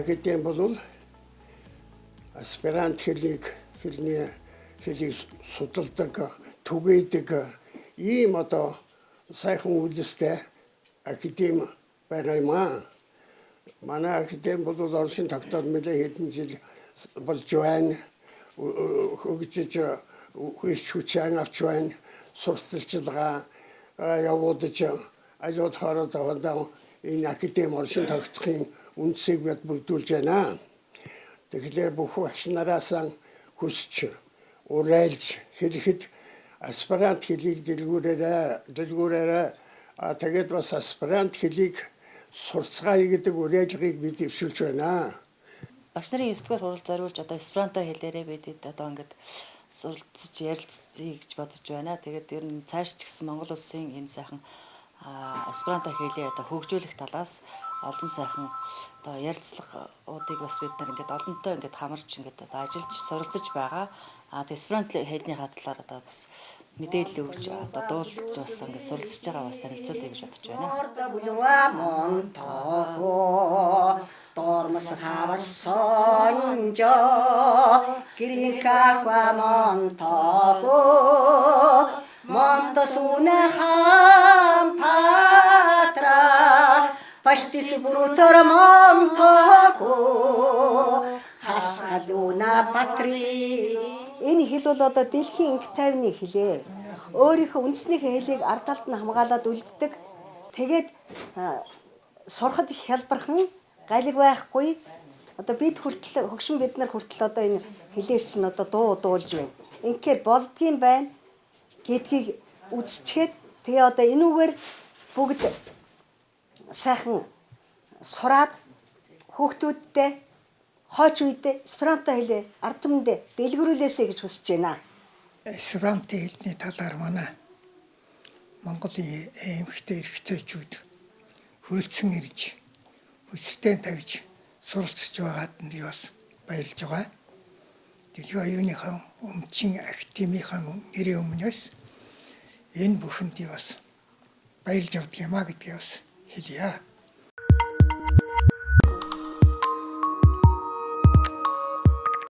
академи бол аспирант хэлийг судалдаг, түгээдэг ийм одоо сайхан үйлстэй академи байгаа юм аа. Манай академи бол Оросын тогтоод нэлээд хэдэн жил болж байна. Хөгжиж хүчин авч байна. Сурталчилгаа явуулж ажууд хараад байгаа энэ академи Оросын тогтохын үндсийг бид бүрдүүлж байна. Тэгэхээр бүх багш нараас хүсч уриалж хэлэхэд аспирант хэлийг дэлгүүрээрээ тэгээд бас аспирант хэлийг сурцгаая гэдэг уриалгыг бид дэвшүүлж байна. Багш нарын 9-р хурал зориулж одоо эсперанто хэлээрээ бид одоо ингээд суралцж ярилцъя гэж бодож байна. Тэгээд ер нь цааш ч гэсэн Монгол улсын энэ сайхан эсперанто хэлийг одоо хөгжүүлэх талаас олон сайхан одоо ярилцлагуудыг бас бид нар ингээд олонтой ингээд хамарч ингээд одоо ажиллаж суралцж байгаа. Тэгээд эсперанто хэлний талаар одоо бас мэдээлэл өгч одоо дуулж бас ингээд суралцж байгаа бас танилцуулъя гэж бодож байна. Dormas havas sonjo, kirinka qua montoho, montosune ham patra, pastis brutor montoho, haluna patri. Энэ хэл бол одоо дэлхийн инх тайвны хэлээ. Өөрийнхөө үндэсний хэлийг ард талд нь хамгаалаад үлддэг. Тэгээд сурахад их хялбархан галиг байхгүй. Одоо бид хүртэл хөгшин бид нар хүртэл одоо энэ хэлээр чинь одоо дуулж байна. Инхээр болдгийм байна гэдгийг үзчихэд тэгээ одоо энүүгээр бүгд сайхан сураад хүүхдүүдтэй хойч үедээ эсперанто хэлээ ард түмэндээ дэлгэрүүлээсэй гэж хүсэж байна. Эсперанто хэлний талаар манай Монголын эмэгтэй эрэгтэйчүүд хөрөлдсөн ирж хүсэлтээ тавьж суралцж байгаад нь бас баярлж байгаа. Дэлхийн оюуныхаа өмчин академийнхаа нэрийн өмнөөс энэ бүхэнд бас баярлж авдаг юмаа гэдгийг бас хэлье.